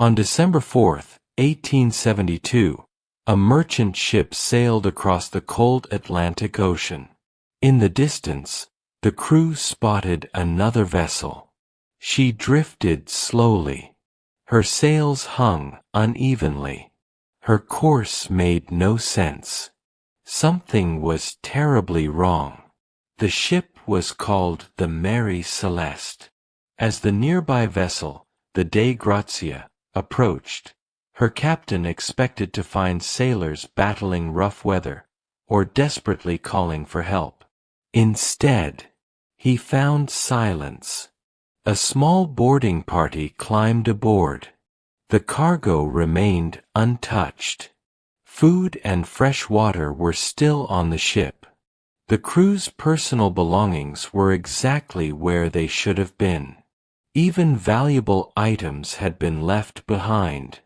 On December 4, 1872, a merchant ship sailed across the cold Atlantic Ocean. In the distance, the crew spotted another vessel. She drifted slowly. Her sails hung unevenly. Her course made no sense. Something was terribly wrong. The ship was called the Mary Celeste. As the nearby vessel, the Dei Grazia, approached, her captain expected to find sailors battling rough weather, or desperately calling for help. Instead, he found silence. A small boarding party climbed aboard. The cargo remained untouched. Food and fresh water were still on the ship. The crew's personal belongings were exactly where they should have been. Even valuable items had been left behind.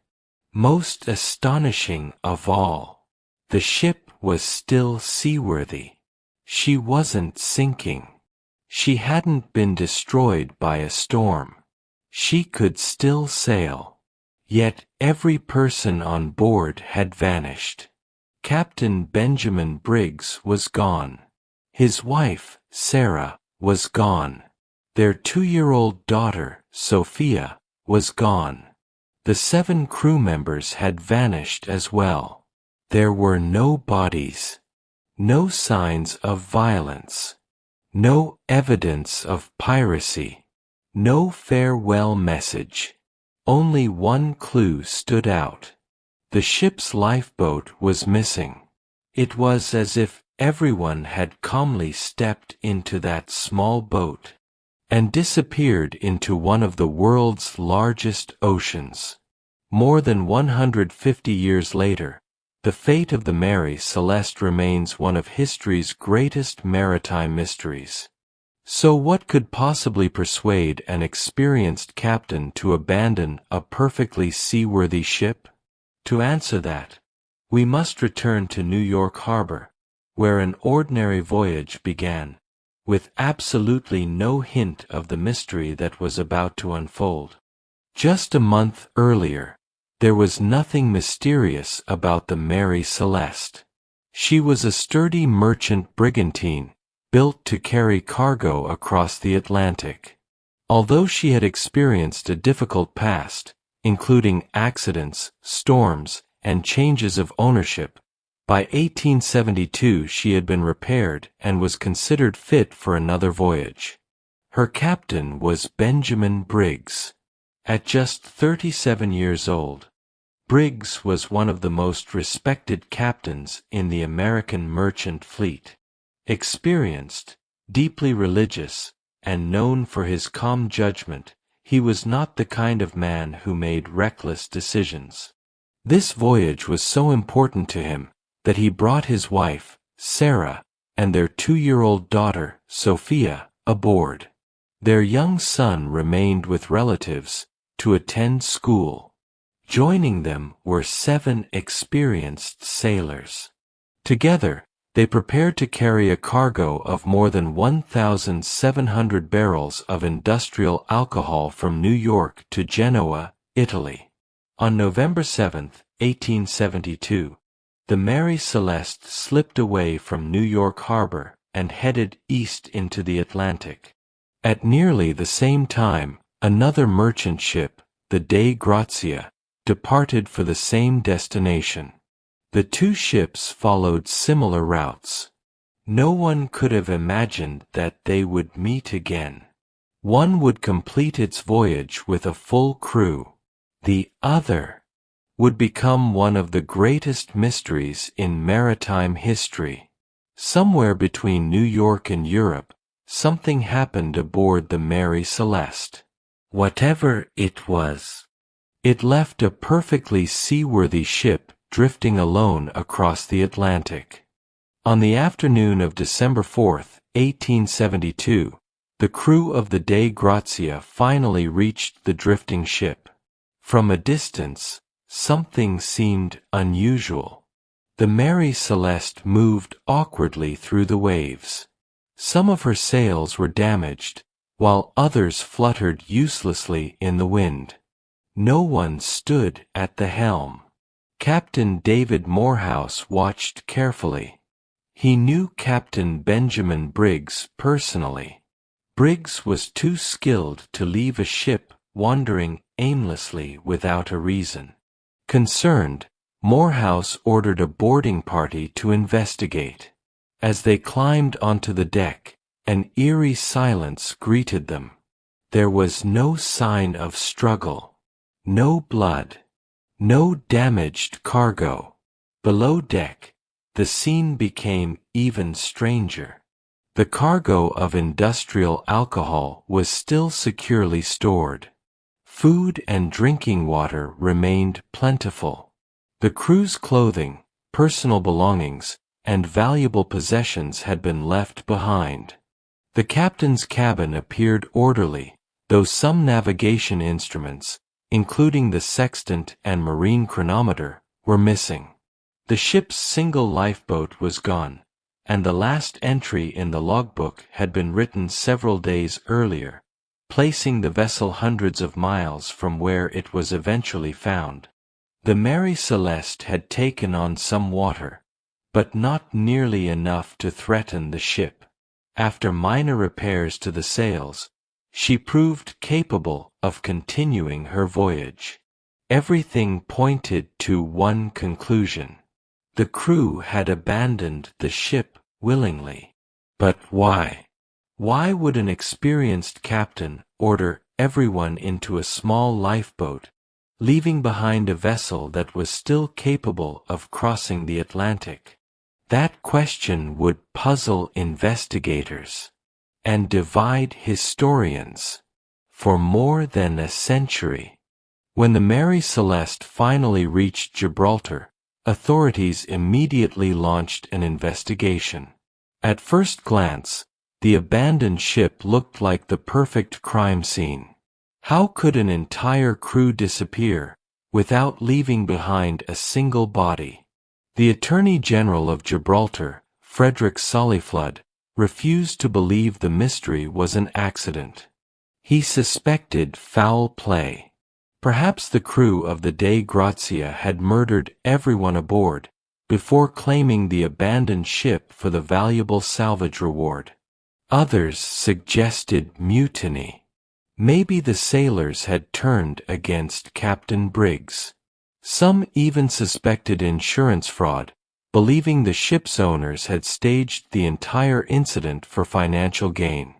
Most astonishing of all, the ship was still seaworthy. She wasn't sinking. She hadn't been destroyed by a storm. She could still sail. Yet every person on board had vanished. Captain Benjamin Briggs was gone. His wife, Sarah, was gone. Their 2-year-old daughter, Sophia, was gone. The 7 crew members had vanished as well. There were no bodies, no signs of violence, no evidence of piracy, no farewell message. Only one clue stood out. The ship's lifeboat was missing. It was as if everyone had calmly stepped into that small boat and disappeared into one of the world's largest oceans. More than 150 years later, the fate of the Mary Celeste remains one of history's greatest maritime mysteries. So what could possibly persuade an experienced captain to abandon a perfectly seaworthy ship? To answer that, we must return to New York Harbor, where an ordinary voyage began, with absolutely no hint of the mystery that was about to unfold. Just a month earlier, there was nothing mysterious about the Mary Celeste. She was a sturdy merchant brigantine, built to carry cargo across the Atlantic. Although she had experienced a difficult past, including accidents, storms, and changes of ownership, by 1872 she had been repaired and was considered fit for another voyage. Her captain was Benjamin Briggs. At just 37 years old, Briggs was one of the most respected captains in the American merchant fleet. Experienced, deeply religious, and known for his calm judgment, he was not the kind of man who made reckless decisions. This voyage was so important to him that he brought his wife, Sarah, and their 2-year-old daughter, Sophia, aboard. Their young son remained with relatives to attend school. Joining them were 7 experienced sailors. Together, they prepared to carry a cargo of more than 1,700 barrels of industrial alcohol from New York to Genoa, Italy. On November 7, 1872, the Mary Celeste slipped away from New York Harbor and headed east into the Atlantic. At nearly the same time, another merchant ship, the Dei Grazia, departed for the same destination. The 2 ships followed similar routes. No one could have imagined that they would meet again. One would complete its voyage with a full crew. The other would become one of the greatest mysteries in maritime history. Somewhere between New York and Europe, something happened aboard the Mary Celeste. Whatever it was, it left a perfectly seaworthy ship drifting alone across the Atlantic. On the afternoon of December 4, 1872, the crew of the Dei Grazia finally reached the drifting ship. From a distance, something seemed unusual. The Mary Celeste moved awkwardly through the waves. Some of her sails were damaged, while others fluttered uselessly in the wind. No one stood at the helm. Captain David Morehouse watched carefully. He knew Captain Benjamin Briggs personally. Briggs was too skilled to leave a ship wandering aimlessly without a reason. Concerned, Morehouse ordered a boarding party to investigate. As they climbed onto the deck, an eerie silence greeted them. There was no sign of struggle, no blood, no damaged cargo. Below deck, the scene became even stranger. The cargo of industrial alcohol was still securely stored. Food and drinking water remained plentiful. The crew's clothing, personal belongings, and valuable possessions had been left behind. The captain's cabin appeared orderly, though some navigation instruments, including the sextant and marine chronometer, were missing. The ship's single lifeboat was gone, and the last entry in the logbook had been written several days earlier, placing the vessel hundreds of miles from where it was eventually found. The Mary Celeste had taken on some water, but not nearly enough to threaten the ship. After minor repairs to the sails, she proved capable of continuing her voyage. Everything pointed to one conclusion. The crew had abandoned the ship willingly. But why? Why would an experienced captain order everyone into a small lifeboat, leaving behind a vessel that was still capable of crossing the Atlantic? That question would puzzle investigators and divide historians for more than a century. When the Mary Celeste finally reached Gibraltar, authorities immediately launched an investigation. At first glance, the abandoned ship looked like the perfect crime scene. How could an entire crew disappear without leaving behind a single body? The Attorney General of Gibraltar, Frederick Sollyflood, refused to believe the mystery was an accident. He suspected foul play. Perhaps the crew of the Dei Grazia had murdered everyone aboard before claiming the abandoned ship for the valuable salvage reward. Others suggested mutiny. Maybe the sailors had turned against Captain Briggs. Some even suspected insurance fraud, believing the ship's owners had staged the entire incident for financial gain.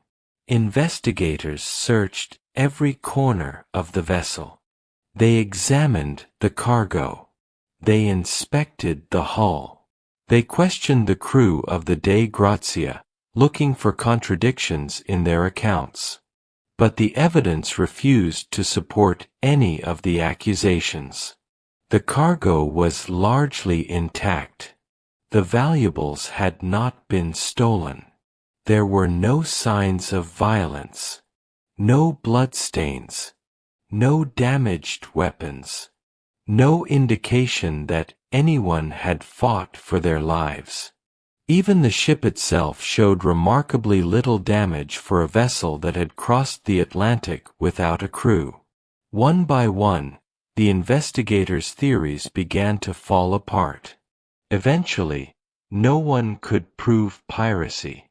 Investigators searched every corner of the vessel. They examined the cargo. They inspected the hull. They questioned the crew of the Dei Grazia, looking for contradictions in their accounts. But the evidence refused to support any of the accusations. The cargo was largely intact. The valuables had not been stolen. There were no signs of violence, no bloodstains, no damaged weapons, no indication that anyone had fought for their lives. Even the ship itself showed remarkably little damage for a vessel that had crossed the Atlantic without a crew. One by one, the investigators' theories began to fall apart. Eventually, no one could prove piracy.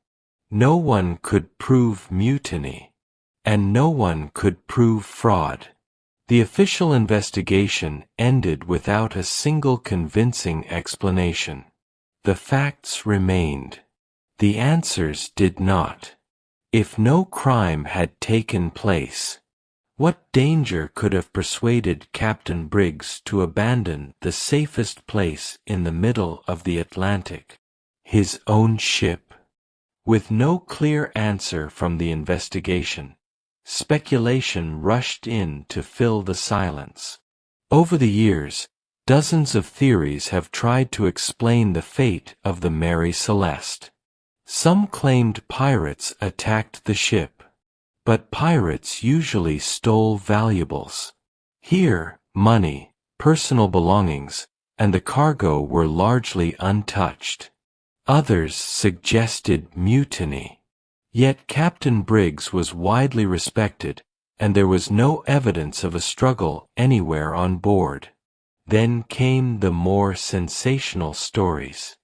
No one could prove mutiny. And no one could prove fraud. The official investigation ended without a single convincing explanation. The facts remained. The answers did not. If no crime had taken place, what danger could have persuaded Captain Briggs to abandon the safest place in the middle of the Atlantic? His own ship? With no clear answer from the investigation, speculation rushed in to fill the silence. Over the years, dozens of theories have tried to explain the fate of the Mary Celeste. Some claimed pirates attacked the ship. But pirates usually stole valuables. Here, money, personal belongings, and the cargo were largely untouched. Others suggested mutiny. Yet Captain Briggs was widely respected, and there was no evidence of a struggle anywhere on board. Then came the more sensational stories.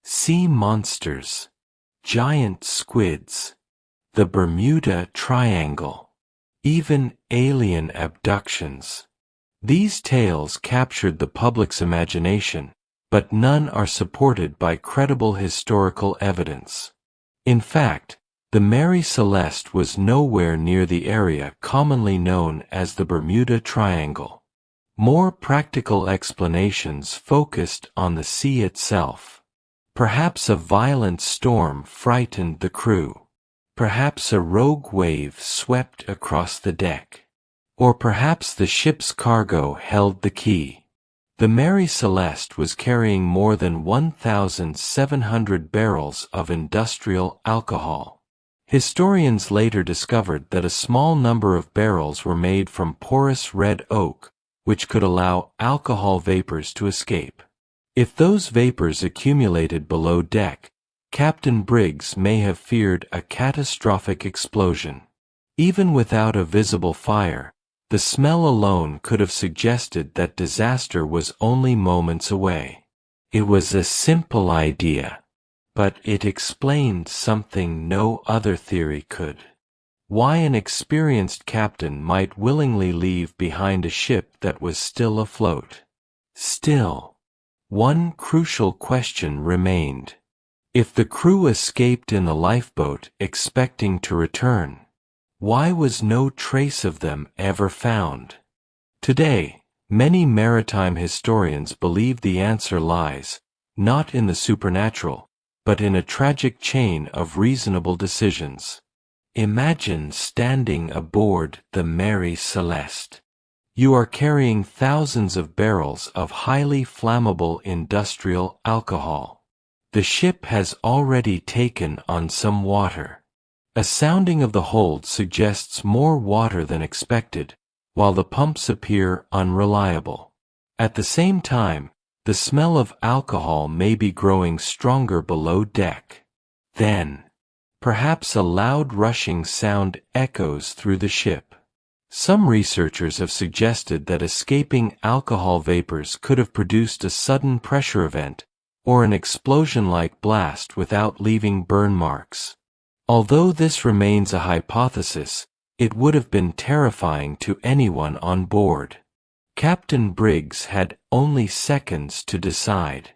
Sea monsters, giant squids, the Bermuda Triangle, even alien abductions. These tales captured the public's imagination, but none are supported by credible historical evidence. In fact, the Mary Celeste was nowhere near the area commonly known as the Bermuda Triangle. More practical explanations focused on the sea itself. Perhaps a violent storm frightened the crew. Perhaps a rogue wave swept across the deck. Or perhaps the ship's cargo held the key. The Mary Celeste was carrying more than 1,700 barrels of industrial alcohol. Historians later discovered that a small number of barrels were made from porous red oak, which could allow alcohol vapors to escape. If those vapors accumulated below deck, Captain Briggs may have feared a catastrophic explosion. Even without a visible fire, the smell alone could have suggested that disaster was only moments away. It was a simple idea, but it explained something no other theory could. Why an experienced captain might willingly leave behind a ship that was still afloat. Still, one crucial question remained. If the crew escaped in the lifeboat expecting to return, why was no trace of them ever found? Today, many maritime historians believe the answer lies, not in the supernatural, but in a tragic chain of reasonable decisions. Imagine standing aboard the Mary Celeste. You are carrying thousands of barrels of highly flammable industrial alcohol. The ship has already taken on some water. A sounding of the hold suggests more water than expected, while the pumps appear unreliable. At the same time, the smell of alcohol may be growing stronger below deck. Then, perhaps a loud rushing sound echoes through the ship. Some researchers have suggested that escaping alcohol vapors could have produced a sudden pressure event, or an explosion-like blast without leaving burn marks. Although this remains a hypothesis, it would have been terrifying to anyone on board. Captain Briggs had only seconds to decide.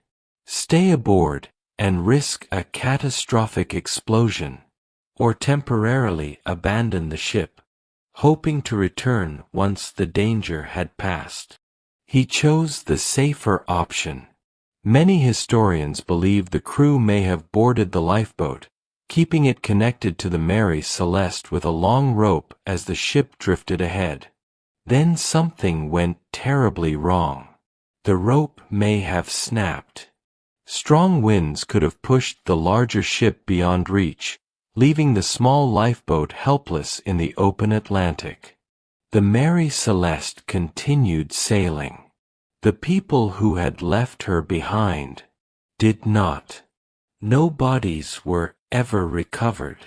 Stay aboard and risk a catastrophic explosion, or temporarily abandon the ship, hoping to return once the danger had passed. He chose the safer option. Many historians believe the crew may have boarded the lifeboat, keeping it connected to the Mary Celeste with a long rope as the ship drifted ahead. Then something went terribly wrong. The rope may have snapped. Strong winds could have pushed the larger ship beyond reach, leaving the small lifeboat helpless in the open Atlantic. The Mary Celeste continued sailing. The people who had left her behind did not. No bodies were ever recovered.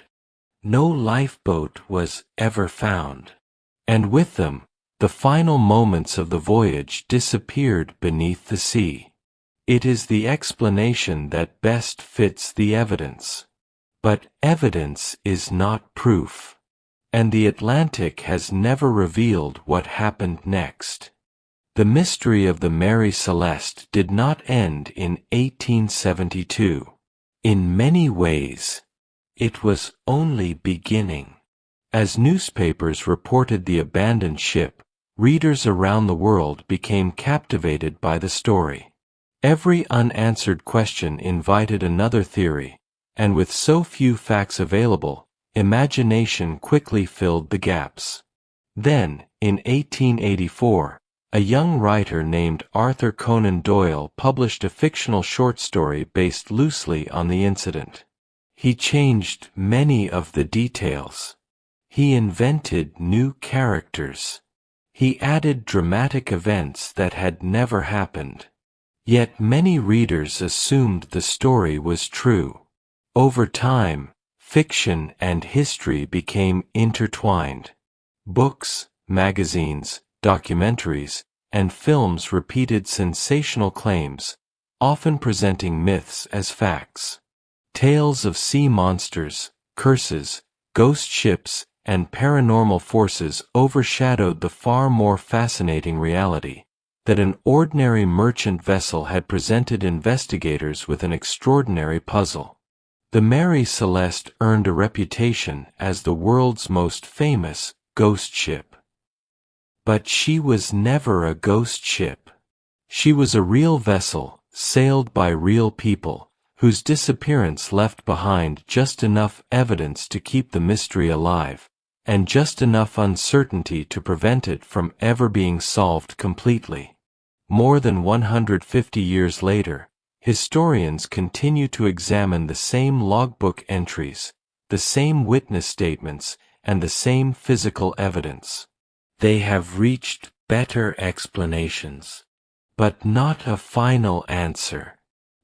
No lifeboat was ever found. And with them, the final moments of the voyage disappeared beneath the sea. It is the explanation that best fits the evidence. But evidence is not proof. And the Atlantic has never revealed what happened next. The mystery of the Mary Celeste did not end in 1872. In many ways, it was only beginning. As newspapers reported the abandoned ship, readers around the world became captivated by the story. Every unanswered question invited another theory, and with so few facts available, imagination quickly filled the gaps. Then, in 1884, a young writer named Arthur Conan Doyle published a fictional short story based loosely on the incident. He changed many of the details. He invented new characters. He added dramatic events that had never happened. Yet many readers assumed the story was true. Over time, fiction and history became intertwined. Books, magazines, documentaries, and films repeated sensational claims, often presenting myths as facts. Tales of sea monsters, curses, ghost ships, and paranormal forces overshadowed the far more fascinating reality that an ordinary merchant vessel had presented investigators with an extraordinary puzzle. The Mary Celeste earned a reputation as the world's most famous ghost ship. But she was never a ghost ship. She was a real vessel, sailed by real people, whose disappearance left behind just enough evidence to keep the mystery alive, and just enough uncertainty to prevent it from ever being solved completely. More than 150 years later, historians continue to examine the same logbook entries, the same witness statements, and the same physical evidence. They have reached better explanations, but not a final answer,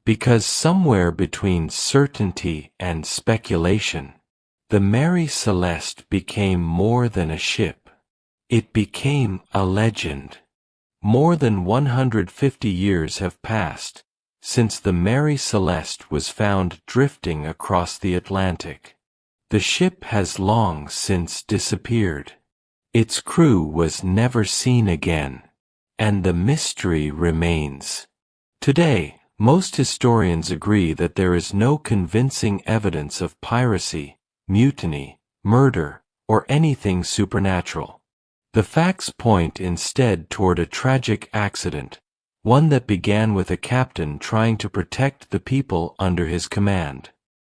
because somewhere between certainty and speculation, the Mary Celeste became more than a ship. It became a legend. More than 150 years have passed since the Mary Celeste was found drifting across the Atlantic. The ship has long since disappeared. Its crew was never seen again, and the mystery remains. Today, most historians agree that there is no convincing evidence of piracy, mutiny, murder, or anything supernatural. The facts point instead toward a tragic accident, one that began with a captain trying to protect the people under his command.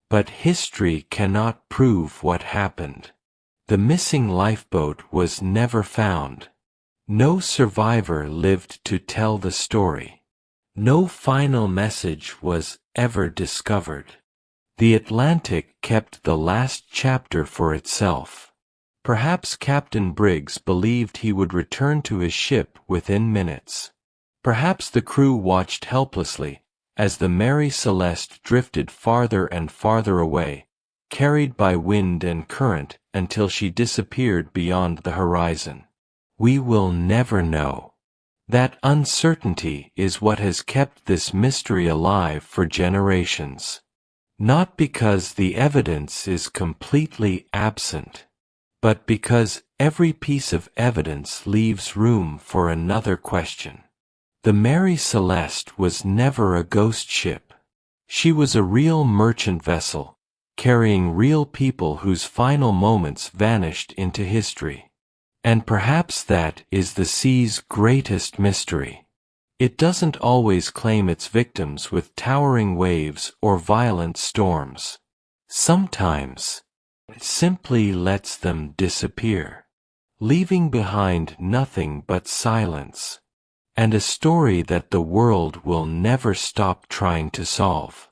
But history cannot prove what happened. The missing lifeboat was never found. No survivor lived to tell the story. No final message was ever discovered. The Atlantic kept the last chapter for itself. Perhaps Captain Briggs believed he would return to his ship within minutes. Perhaps the crew watched helplessly as the Mary Celeste drifted farther and farther away, carried by wind and current until she disappeared beyond the horizon. We will never know. That uncertainty is what has kept this mystery alive for generations. Not because the evidence is completely absent, but because every piece of evidence leaves room for another question. The Mary Celeste was never a ghost ship. She was a real merchant vessel, carrying real people whose final moments vanished into history. And perhaps that is the sea's greatest mystery. It doesn't always claim its victims with towering waves or violent storms. Sometimes, it simply lets them disappear, leaving behind nothing but silence, and a story that the world will never stop trying to solve.